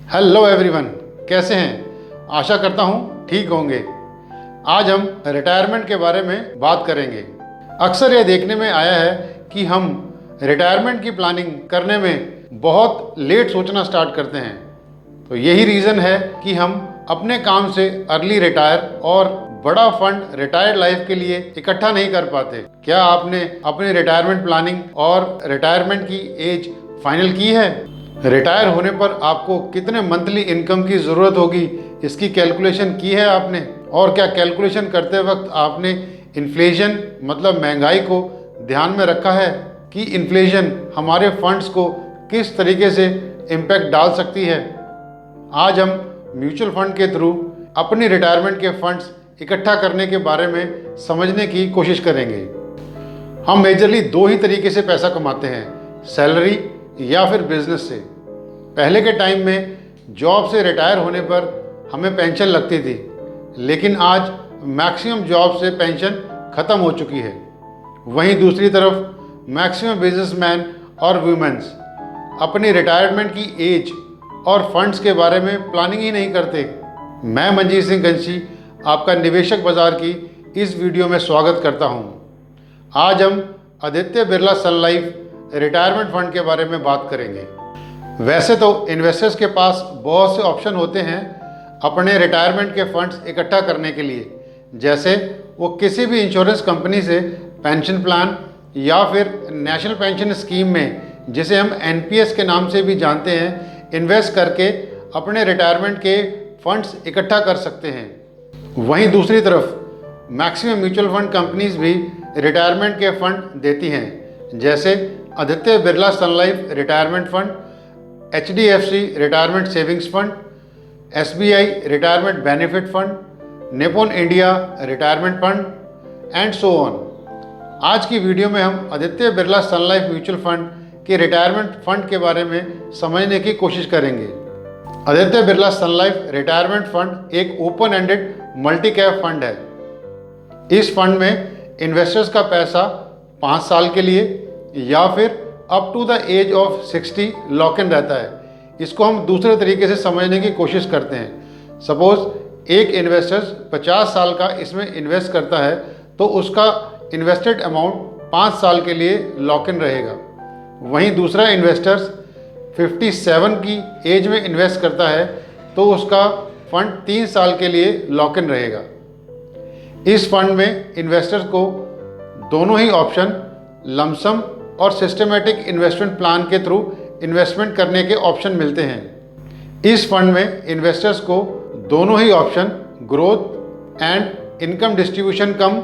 Hello everyone, कैसे हैं? आशा करता हूँ ठीक होंगे। आज हम रिटायरमेंट के बारे में बात करेंगे। अक्सर यह देखने में आया है कि हम रिटायरमेंट की प्लानिंग करने में बहुत लेट सोचना स्टार्ट करते हैं। तो यही रीज़न है कि हम अपने काम से अर्ली रिटायर और बड़ा फंड रिटायर्ड लाइफ के लिए इकट्ठा नहीं कर पाते। क्या आपने अपनी रिटायरमेंट प्लानिंग और रिटायरमेंट की एज फाइनल की है? रिटायर होने पर आपको कितने मंथली इनकम की ज़रूरत होगी, इसकी कैलकुलेशन की है आपने? और क्या कैलकुलेशन करते वक्त आपने इन्फ्लेशन मतलब महंगाई को ध्यान में रखा है कि इन्फ्लेशन हमारे फंड्स को किस तरीके से इम्पैक्ट डाल सकती है? आज हम म्यूचुअल फंड के थ्रू अपनी रिटायरमेंट के फंड्स इकट्ठा करने के बारे में समझने की कोशिश करेंगे। हम मेजरली दो ही तरीके से पैसा कमाते हैं, सैलरी या फिर बिजनेस से। पहले के टाइम में जॉब से रिटायर होने पर हमें पेंशन लगती थी, लेकिन आज मैक्सिमम जॉब से पेंशन ख़त्म हो चुकी है। वहीं दूसरी तरफ मैक्सिमम बिजनेसमैन और वुमेन्स अपनी रिटायरमेंट की एज और फंड्स के बारे में प्लानिंग ही नहीं करते। मैं मंजीत सिंह गंशी आपका निवेशक बाजार की इस वीडियो में स्वागत करता हूं। आज हम Aditya Birla Sun Life retirement fund के बारे में बात करेंगे। वैसे तो इन्वेस्टर्स के पास बहुत से ऑप्शन होते हैं अपने रिटायरमेंट के फंड्स इकट्ठा करने के लिए, जैसे वो किसी भी इंश्योरेंस कंपनी से पेंशन प्लान या फिर नेशनल पेंशन स्कीम में, जिसे हम एनपीएस के नाम से भी जानते हैं, इन्वेस्ट करके अपने रिटायरमेंट के फंड्स इकट्ठा कर सकते हैं। वहीं दूसरी तरफ मैक्सिमम म्यूचुअल फंड कंपनीज भी रिटायरमेंट के फंड देती हैं, जैसे Aditya Birla Sun Life retirement fund, HDFC retirement savings fund, SBI retirement benefit fund, Nippon India retirement fund and so on. आज की वीडियो में हम Aditya Birla Sun Life mutual fund के रिटायरमेंट फंड के बारे में समझने की कोशिश करेंगे। Aditya Birla Sun Life retirement fund एक open ended multi cap fund है। इस फंड में इन्वेस्टर्स का पैसा 5 साल के लिए या फिर up to the age of 60 lock in रहता है। इसको हम दूसरे तरीके से समझने की कोशिश करते हैं। सपोज एक इन्वेस्टर्स 50 साल का इसमें इन्वेस्ट करता है तो उसका इन्वेस्टेड अमाउंट 5 साल के लिए लॉक इन रहेगा। वहीं दूसरा इन्वेस्टर्स 57 की एज में इन्वेस्ट करता है तो उसका फंड 3 साल के लिए लॉक इन रहेगा। इस फंड में इन्वेस्टर्स को दोनों ही ऑप्शन लमसम और सिस्टमेटिक इन्वेस्टमेंट प्लान के थ्रू इन्वेस्टमेंट करने के ऑप्शन मिलते हैं। इस फंड में इन्वेस्टर्स को दोनों ही option growth and income distribution cum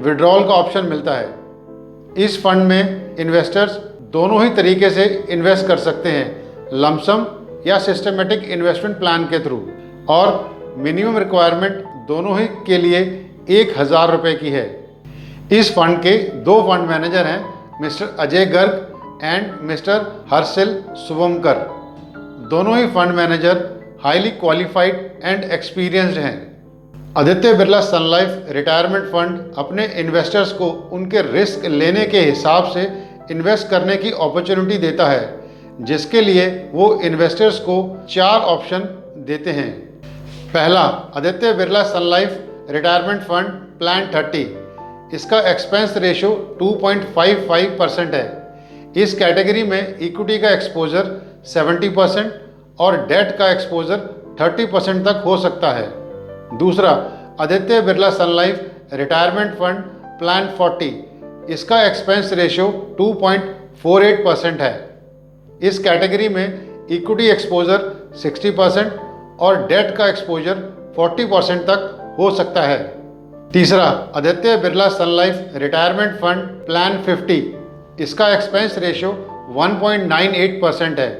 withdrawal का ऑप्शन मिलता है। इस फंड में इन्वेस्टर्स दोनों ही तरीके से इन्वेस्ट कर सकते हैं, लमसम या सिस्टमेटिक इन्वेस्टमेंट प्लान के थ्रू, और मिनिमम रिक्वायरमेंट दोनों ही के लिए 1000 रुपये की है। इस फंड के 2 फंड मैनेजर हैं, mister Ajay Garg and mister Harshil Shubhamkar. दोनों ही fund manager highly qualified and experienced हैं। Aditya Birla Sun Life retirement fund अपने इन्वेस्टर्स को उनके रिस्क लेने के हिसाब से इन्वेस्ट करने की अपॉर्चुनिटी देता है, जिसके लिए वो इन्वेस्टर्स को 4 ऑप्शन देते हैं। पहला, Aditya Birla Sun Life retirement fund plan 30। इसका एक्सपेंस रेशो 2.55% है। इस कैटेगरी में इक्विटी का एक्सपोजर 70% और डेट का एक्सपोजर 30% तक हो सकता है। दूसरा, Aditya Birla Sun Life retirement fund plan 40। इसका एक्सपेंस रेशो 2.48% है। इस कैटेगरी में इक्विटी एक्सपोजर 60% और डेट का एक्सपोजर 40% तक हो सकता है। तीसरा, Aditya Birla Sun Life retirement fund plan 50। इसका एक्सपेंस रेशो 1.98% है।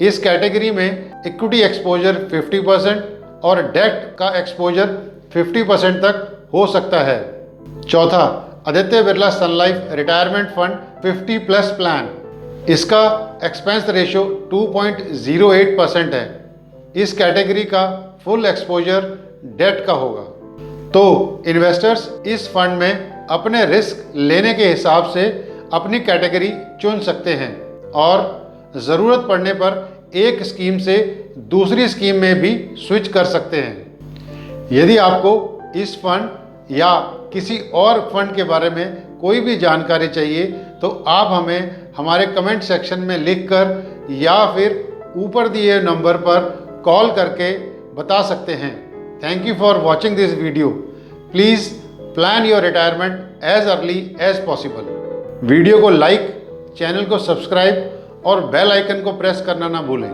इस कैटेगरी में इक्विटी एक्सपोजर 50% और डेट का एक्सपोजर 50% तक हो सकता है। चौथा, Aditya Birla Sun Life retirement fund 50+ plan. इसका एक्सपेंस रेशो 2.08% है। इस कैटेगरी का फुल एक्सपोजर डेट का होगा। तो इन्वेस्टर्स इस फंड में अपने रिस्क लेने के हिसाब से अपनी कैटेगरी चुन सकते हैं और ज़रूरत पड़ने पर एक स्कीम से दूसरी स्कीम में भी स्विच कर सकते हैं। यदि आपको इस फंड या किसी और फंड के बारे में कोई भी जानकारी चाहिए तो आप हमें हमारे कमेंट सेक्शन में लिखकर या फिर ऊपर दिए नंबर पर कॉल करके बता सकते हैं। Thank you for watching this video. Please plan your retirement as early as possible. Video को लाइक, चैनल को सब्सक्राइब और बेल आइकन को प्रेस करना ना भूलें।